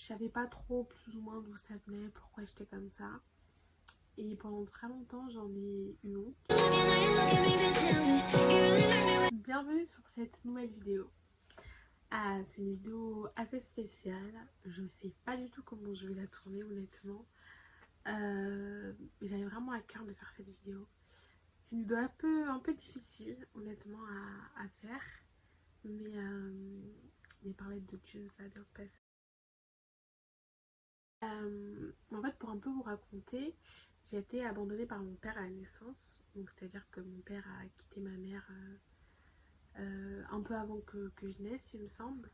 savais pas trop plus ou moins d'où ça venait, pourquoi j'étais comme ça. Et pendant très longtemps, j'en ai eu honte. Bienvenue sur cette nouvelle vidéo. C'est une vidéo assez spéciale. Je sais pas du tout comment je vais la tourner, honnêtement. J'avais vraiment à cœur de faire cette vidéo. C'est une vidéo un peu difficile, honnêtement, à faire. Mais par l'aide de Dieu, ça va bien se passer. En fait, pour un peu vous raconter, j'ai été abandonnée par mon père à la naissance. Donc, c'est-à-dire que mon père a quitté ma mère un peu avant que je naisse, il me semble.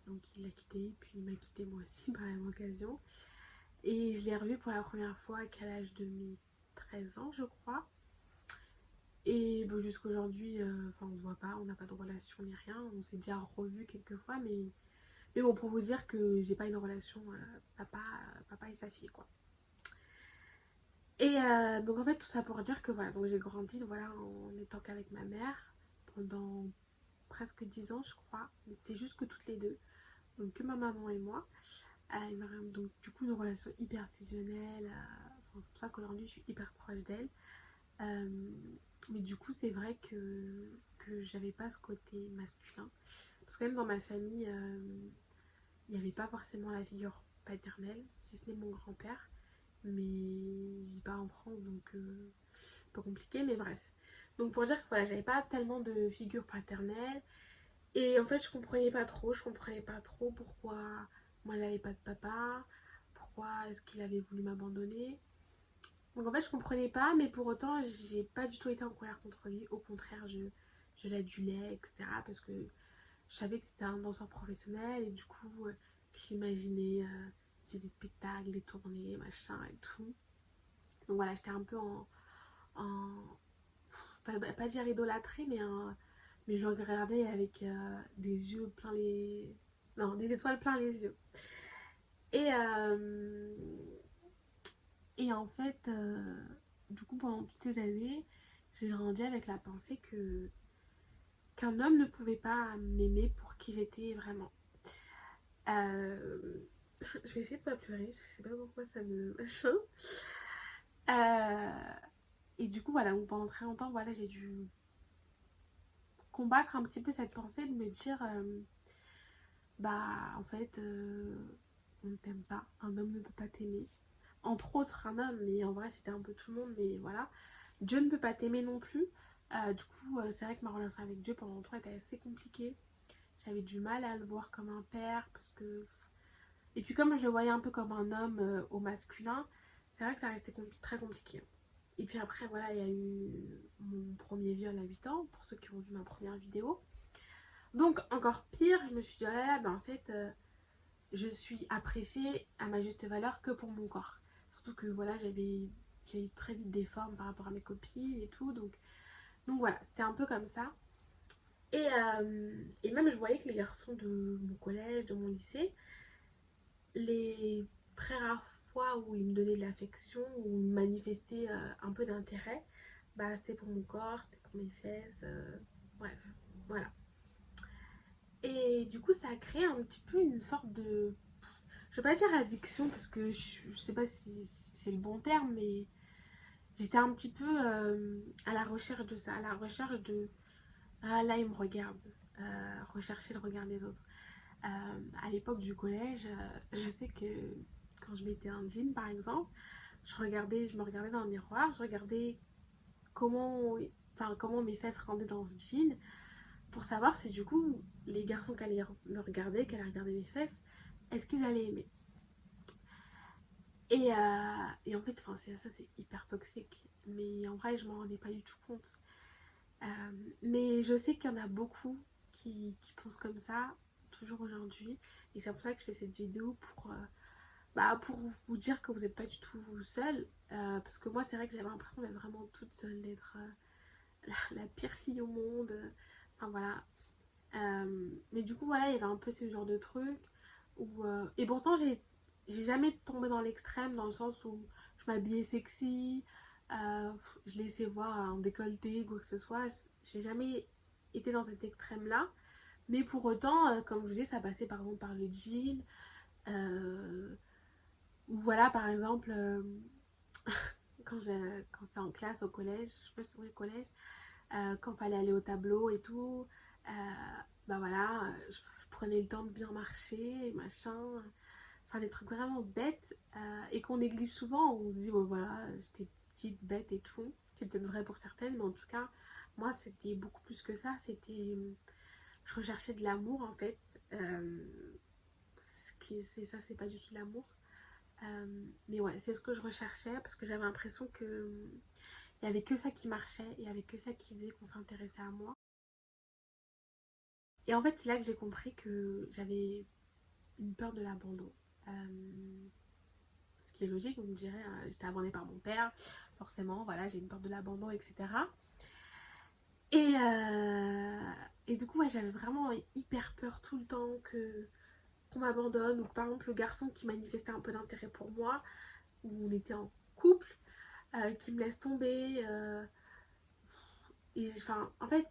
Donc, il l'a quitté, puis il m'a quitté moi aussi par la même occasion. Et je l'ai revu pour la première fois qu'à l'âge de mes 13 ans, je crois. Et bon, jusqu'à aujourd'hui, on se voit pas, on n'a pas de relation ni rien. On s'est déjà revu quelques fois, mais bon, pour vous dire que j'ai pas une relation papa et sa fille, quoi. Et donc en fait, tout ça pour dire que voilà, donc j'ai grandi voilà, en étant qu'avec ma mère pendant presque 10 ans, je crois. C'est juste que toutes les deux, donc que ma maman et moi. Donc du coup, une relation hyper fusionnelle. C'est pour ça qu'aujourd'hui, je suis hyper proche d'elle. Euh, mais du coup, c'est vrai que j'avais pas ce côté masculin. Parce que même dans ma famille, il n'y avait pas forcément la figure paternelle, si ce n'est mon grand-père. Mais il vit pas en France, donc pas compliqué, mais bref. Donc pour dire que voilà, j'avais pas tellement de figure paternelle. Et en fait, je comprenais pas trop pourquoi moi j'avais pas de papa, pourquoi est-ce qu'il avait voulu m'abandonner. Donc en fait, je comprenais pas, mais pour autant, j'ai pas du tout été en colère contre lui. Au contraire, je l'adulais, etc. Parce que je savais que c'était un danseur professionnel et du coup, j'imaginais des spectacles, des tournées, machin et tout. Donc voilà, j'étais un peu en pas dire idolâtrée, mais je regardais avec des yeux plein les... Non, des étoiles plein les yeux. Et, euh, et en fait, du coup, pendant toutes ces années, j'ai grandi avec la pensée qu'un homme ne pouvait pas m'aimer pour qui j'étais vraiment. Euh, je vais essayer de pas pleurer, je sais pas pourquoi ça me machin. Euh, et du coup, voilà, donc pendant très longtemps, voilà, j'ai dû combattre un petit peu cette pensée de me dire bah en fait on ne t'aime pas, un homme ne peut pas t'aimer, entre autres un homme, mais en vrai c'était un peu tout le monde, mais voilà, Dieu ne peut pas t'aimer non plus. Du coup c'est vrai que ma relation avec Dieu pendant longtemps était assez compliquée, j'avais du mal à le voir comme un père parce que, et puis comme je le voyais un peu comme un homme au masculin, c'est vrai que ça restait très compliqué. Et puis après voilà, il y a eu mon premier viol à 8 ans, pour ceux qui ont vu ma première vidéo. Donc encore pire, je me suis dit, oh là là, ben en fait, je suis appréciée à ma juste valeur que pour mon corps. Surtout que voilà, j'ai eu très vite des formes par rapport à mes copines et tout. Donc voilà, c'était un peu comme ça. Et même je voyais que les garçons de mon collège, de mon lycée, les très rares fois où ils me donnaient de l'affection, où ils manifestaient un peu d'intérêt, bah c'était pour mon corps, c'était pour mes fesses, bref, voilà. Et du coup, ça a créé un petit peu une sorte de... Je vais pas dire addiction parce que je sais pas si c'est le bon terme, mais j'étais un petit peu à la recherche de ça, à la recherche de... Ah là, il me regarde. Rechercher le regard des autres. À l'époque du collège, je sais que quand je mettais un jean par exemple, je me regardais dans le miroir, je regardais comment, comment mes fesses rendaient dans ce jean pour savoir si du coup les garçons qui allaient me regarder, qui allaient regarder mes fesses, est-ce qu'ils allaient aimer. Et en fait, ça c'est hyper toxique, mais en vrai je m'en rendais pas du tout compte. Mais je sais qu'il y en a beaucoup qui pensent comme ça, toujours aujourd'hui, et c'est pour ça que je fais cette vidéo pour vous dire que vous n'êtes pas du tout seul, parce que moi c'est vrai que j'avais l'impression d'être vraiment toute seule, d'être la pire fille au monde, enfin voilà. Mais du coup, voilà, il y avait un peu ce genre de truc. Et pourtant, j'ai jamais tombé dans l'extrême, dans le sens où je m'habillais sexy, je laissais voir un décolleté, quoi que ce soit. J'ai jamais été dans cet extrême-là. Mais pour autant, comme je vous dis, ça passait par exemple par le jean. Ou voilà, par exemple, quand c'était en classe au collège, je sais pas si c'était au collège, quand il fallait aller au tableau et tout, euh, bah voilà, je prenais le temps de bien marcher, machin. Enfin, des trucs vraiment bêtes et qu'on néglige souvent. On se dit, bon voilà, j'étais petite, bête et tout. C'est peut-être vrai pour certaines, mais en tout cas, moi, c'était beaucoup plus que ça. Je recherchais de l'amour en fait. C'est ça, c'est pas du tout de l'amour. Mais ouais, c'est ce que je recherchais parce que j'avais l'impression que il y avait que ça qui marchait, il y avait que ça qui faisait qu'on s'intéressait à moi. Et en fait, c'est là que j'ai compris que j'avais une peur de l'abandon. Ce qui est logique, vous me direz, j'étais abandonnée par mon père, forcément, voilà, j'ai une peur de l'abandon, etc. Et, et du coup, ouais, j'avais vraiment hyper peur tout le temps qu'on m'abandonne, ou par exemple le garçon qui manifestait un peu d'intérêt pour moi, où on était en couple, qui me laisse tomber. Et enfin, en fait,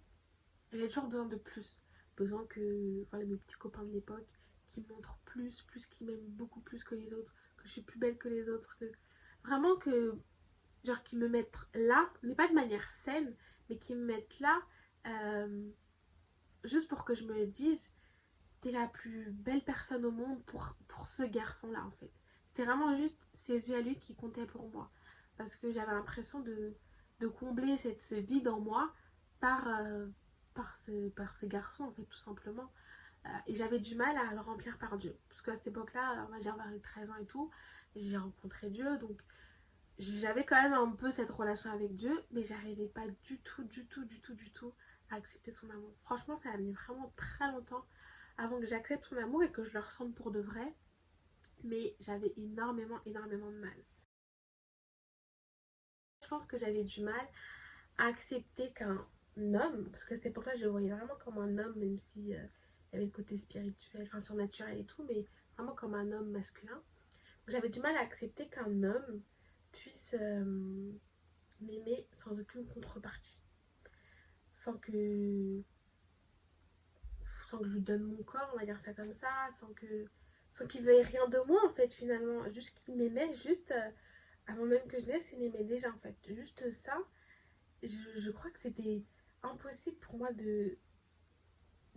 j'avais toujours besoin de plus. Besoin que voilà, mes petits copains de l'époque qui me montrent plus qui m'aiment beaucoup plus que les autres, que je suis plus belle que les autres, que vraiment que genre qui me mettent là, mais pas de manière saine, mais qui me mettent là euh, juste pour que je me dise t'es la plus belle personne au monde pour ce garçon là en fait. C'était vraiment juste ses yeux à lui qui comptaient pour moi, parce que j'avais l'impression de combler ce vide en moi par, par ce garçon en fait tout simplement. Et j'avais du mal à le remplir par Dieu, parce qu'à cette époque là, on va dire vers les 13 ans et tout, j'ai rencontré Dieu, donc j'avais quand même un peu cette relation avec Dieu, mais j'arrivais pas du tout à accepter son amour. Franchement, ça a mis vraiment très longtemps avant que j'accepte son amour et que je le ressente pour de vrai. Mais j'avais énormément de mal. Je pense que j'avais du mal à accepter qu'un homme, parce qu'à cette époque-là, je le voyais vraiment comme un homme, même si il y avait le côté spirituel, enfin surnaturel et tout, mais vraiment comme un homme masculin. J'avais du mal à accepter qu'un homme puisse m'aimer sans aucune contrepartie, sans que je lui donne mon corps, on va dire ça comme ça, sans qu'il veuille rien de moi en fait finalement, juste qu'il m'aimait, juste avant même que je naisse, il m'aimait déjà en fait, juste ça. Je crois que c'était impossible pour moi de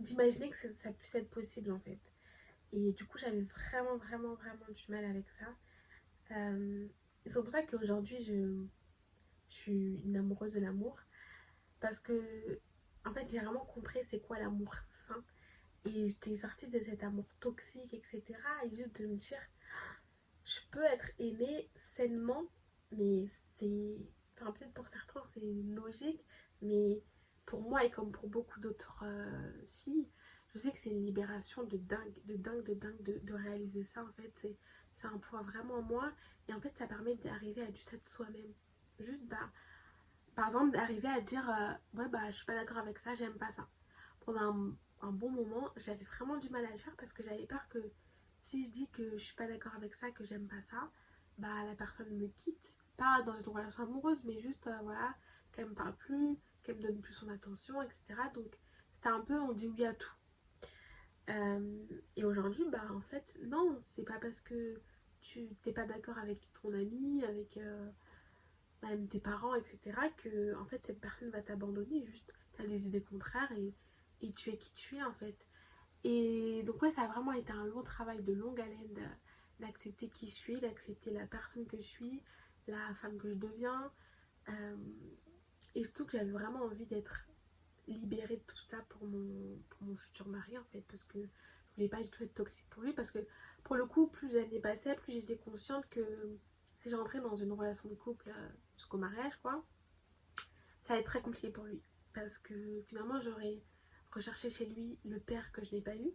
d'imaginer que ça puisse être possible en fait. Et du coup, j'avais vraiment du mal avec ça. C'est pour ça qu'aujourd'hui, je suis une amoureuse de l'amour. Parce que, en fait, j'ai vraiment compris c'est quoi l'amour sain. Et j'étais sortie de cet amour toxique, etc. Et juste de me dire, je peux être aimée sainement, mais c'est. Enfin, peut-être pour certains, c'est logique, mais pour moi et comme pour beaucoup d'autres filles, je sais que c'est une libération de réaliser ça. En fait, c'est un poids vraiment en moi. Et en fait, ça permet d'arriver à juste être soi-même. Juste, bah, par exemple, d'arriver à dire, ouais, bah, je suis pas d'accord avec ça, j'aime pas ça. Pendant un bon moment, j'avais vraiment du mal à le faire parce que j'avais peur que si je dis que je suis pas d'accord avec ça, que j'aime pas ça, bah la personne me quitte. Pas dans une relation amoureuse, mais juste, voilà, qu'elle me parle plus, qu'elle me donne plus son attention, etc. Donc, c'était un peu, on dit oui à tout. Et aujourd'hui, bah en fait, non, c'est pas parce que tu t'es pas d'accord avec ton ami, avec même tes parents, etc., que en fait cette personne va t'abandonner. Juste, t'as des idées contraires et tu es qui tu es en fait. Et donc ouais, ça a vraiment été un long travail de longue haleine d'accepter qui je suis, d'accepter la personne que je suis, la femme que je deviens. Euh, et surtout que j'avais vraiment envie d'être libérée de tout ça pour mon futur mari en fait, parce que je voulais pas du tout être toxique pour lui, parce que pour le coup, plus les années passaient, plus j'étais consciente que si j'entrais dans une relation de couple jusqu'au mariage, quoi, ça va être très compliqué pour lui. Parce que finalement, j'aurais recherché chez lui le père que je n'ai pas eu,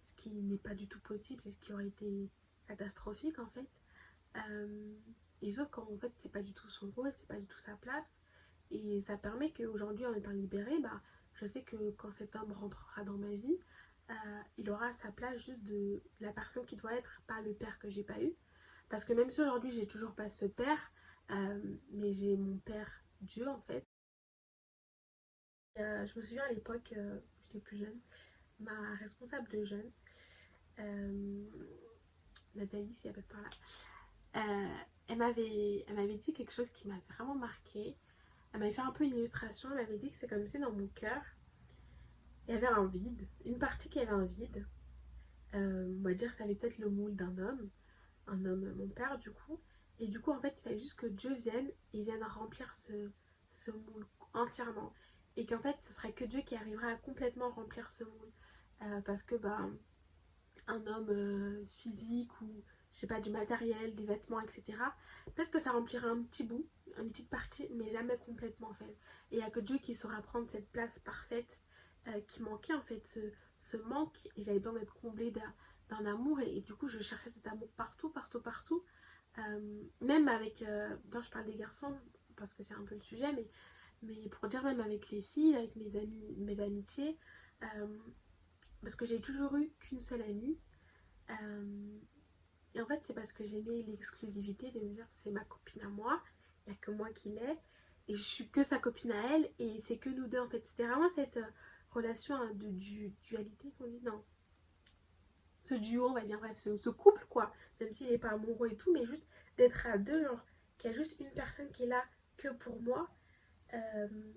ce qui n'est pas du tout possible et ce qui aurait été catastrophique en fait. Euh, et sauf qu'en fait, c'est pas du tout son rôle, c'est pas du tout sa place. Et ça permet qu'aujourd'hui, en étant libérée, bah, je sais que quand cet homme rentrera dans ma vie, il aura sa place juste de la personne qui doit être, pas le père que j'ai pas eu. Parce que même si aujourd'hui, j'ai toujours pas ce père, mais j'ai mon père Dieu en fait. Je me souviens à l'époque, j'étais plus jeune, ma responsable de jeunes, euh, Nathalie, si elle passe par là, elle m'avait dit quelque chose qui m'avait vraiment marqué. Elle m'avait fait un peu une illustration. Elle m'avait dit que c'est comme si dans mon cœur, il y avait un vide, une partie qui avait un vide. On va dire que ça avait peut-être le moule d'un homme, un homme, mon père du coup. Et du coup, en fait, il fallait juste que Dieu vienne et vienne remplir ce moule entièrement. Et qu'en fait, ce serait que Dieu qui arriverait à complètement remplir ce moule. Parce que, bah, un homme physique ou, je sais pas, du matériel, des vêtements, etc., peut-être que ça remplirait un petit bout, une petite partie, mais jamais complètement en fait. Et il n'y a que Dieu qui saura prendre cette place parfaite qui manquait en fait, ce manque. Et j'avais besoin d'être comblée d'un amour. Et du coup, je cherchais cet amour partout, partout, partout. Même avec, quand je parle des garçons, parce que c'est un peu le sujet, mais pour dire même avec les filles, avec mes amis, mes amitiés, euh, parce que j'ai toujours eu qu'une seule amie. Euh, et en fait, c'est parce que j'aimais l'exclusivité de me dire c'est ma copine à moi, il n'y a que moi qui l'ai, et je suis que sa copine à elle, et c'est que nous deux en fait. C'était vraiment cette relation hein, de dualité qu'on dit, non, ce duo, on va dire, bref, ce couple quoi, même s'il n'est pas amoureux et tout, mais juste d'être à deux, genre, qu'il y a juste une personne qui est là que pour moi, euh,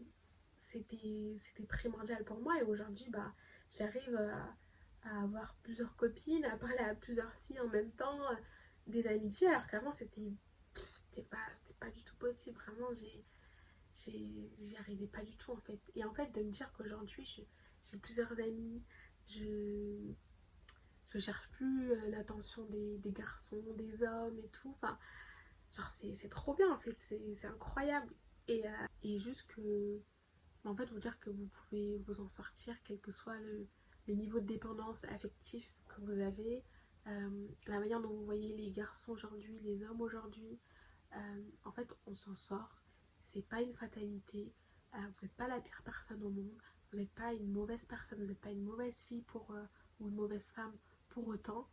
c'était primordial pour moi. Et aujourd'hui, bah, j'arrive à avoir plusieurs copines, à parler à plusieurs filles en même temps, des amitiés, alors qu'avant, c'était pas du tout possible. Vraiment, j'y arrivais pas du tout, en fait. Et en fait, de me dire qu'aujourd'hui, j'ai plusieurs amis, je, je cherche plus l'attention des garçons, des hommes et tout. Enfin, genre, c'est trop bien, en fait. C'est incroyable. Et juste que en fait, vous dire que vous pouvez vous en sortir, quel que soit le niveau de dépendance affectif que vous avez, la manière dont vous voyez les garçons aujourd'hui, les hommes aujourd'hui, en fait, on s'en sort. C'est pas une fatalité. Vous n'êtes pas la pire personne au monde. Vous n'êtes pas une mauvaise personne. Vous n'êtes pas une mauvaise fille ou une mauvaise femme pour autant.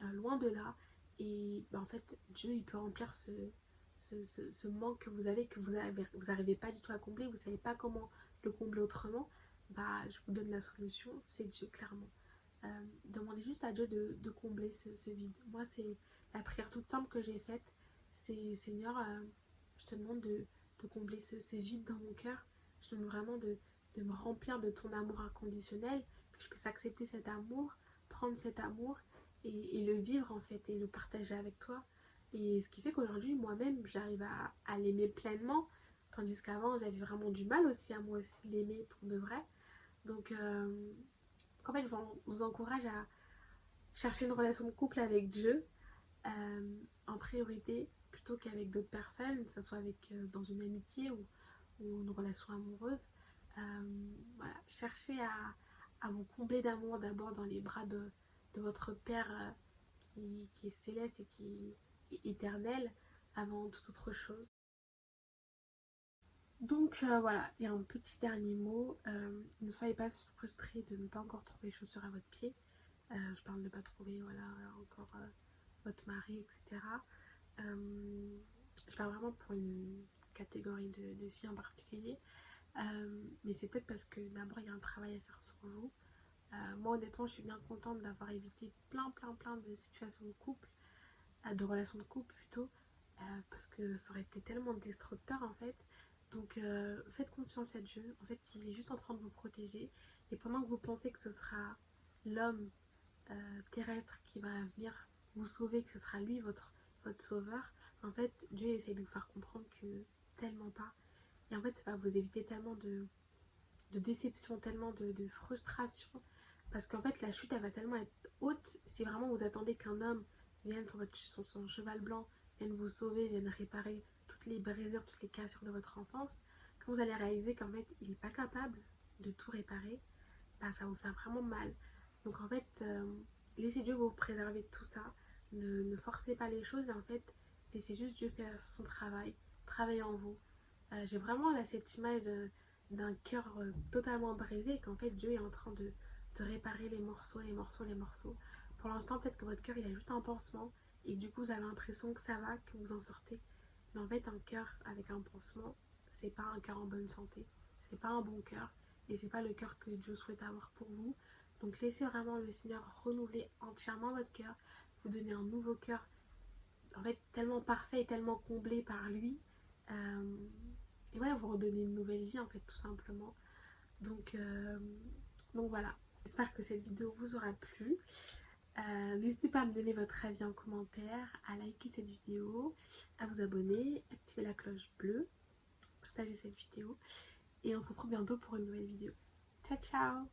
Loin de là. Et bah, en fait, Dieu, il peut remplir ce manque que vous avez, que vous n'arrivez pas du tout à combler. Vous ne savez pas comment le combler autrement. Bah, je vous donne la solution, c'est Dieu, clairement. Demandez juste à Dieu de combler ce vide. Moi, c'est la prière toute simple que j'ai faite. C'est Seigneur, je te demande de combler ce vide dans mon cœur. Je te demande vraiment de me remplir de ton amour inconditionnel, que je puisse accepter cet amour, prendre cet amour et le vivre en fait et le partager avec toi. Et ce qui fait qu'aujourd'hui, moi-même, j'arrive à l'aimer pleinement, tandis qu'avant, j'avais vraiment du mal aussi à moi aussi l'aimer pour de vrai. Donc, en fait, je vous encourage à chercher une relation de couple avec Dieu en priorité plutôt qu'avec d'autres personnes, que ce soit dans une amitié ou une relation amoureuse. Voilà, cherchez à vous combler d'amour d'abord dans les bras de votre Père qui est céleste et qui est éternel avant toute autre chose. Donc voilà, et un petit dernier mot, ne soyez pas frustrés de ne pas encore trouver chaussures à votre pied. Je parle de ne pas trouver voilà, encore votre mari, etc. Je parle vraiment pour une catégorie de filles en particulier. Mais c'est peut-être parce que d'abord il y a un travail à faire sur vous. Moi honnêtement je suis bien contente d'avoir évité plein de situations de couple, de relations de couple plutôt, parce que ça aurait été tellement destructeur en fait. Donc faites confiance à Dieu, en fait il est juste en train de vous protéger. Et pendant que vous pensez que ce sera l'homme terrestre qui va venir vous sauver, que ce sera lui votre sauveur, en fait Dieu essaye de vous faire comprendre que tellement pas. Et en fait ça va vous éviter tellement de déception, tellement de frustration. Parce qu'en fait, la chute, elle va tellement être haute si vraiment vous attendez qu'un homme vienne sur son cheval blanc, vienne vous sauver, vienne réparer toutes les brisures, toutes les cassures de votre enfance. Quand vous allez réaliser qu'en fait, il n'est pas capable de tout réparer, bah, ça va vous faire vraiment mal. Donc en fait, laissez Dieu vous préserver de tout ça. Ne forcez pas les choses et en fait, laissez juste Dieu faire son travail, travailler en vous. J'ai vraiment là cette image d'un cœur totalement brisé et qu'en fait Dieu est en train de réparer les morceaux, les morceaux, les morceaux. Pour l'instant, peut-être que votre cœur il a juste un pansement et que du coup vous avez l'impression que ça va, que vous en sortez. Mais en fait, un cœur avec un pansement, c'est pas un cœur en bonne santé, c'est pas un bon cœur et c'est pas le cœur que Dieu souhaite avoir pour vous. Donc laissez vraiment le Seigneur renouveler entièrement votre cœur, vous donner un nouveau cœur, en fait tellement parfait et tellement comblé par lui. Et ouais, vous redonner une nouvelle vie en fait, tout simplement. Donc, donc voilà, j'espère que cette vidéo vous aura plu. N'hésitez pas à me donner votre avis en commentaire, à liker cette vidéo, à vous abonner, activer la cloche bleue, partager cette vidéo. Et on se retrouve bientôt pour une nouvelle vidéo. Ciao ciao!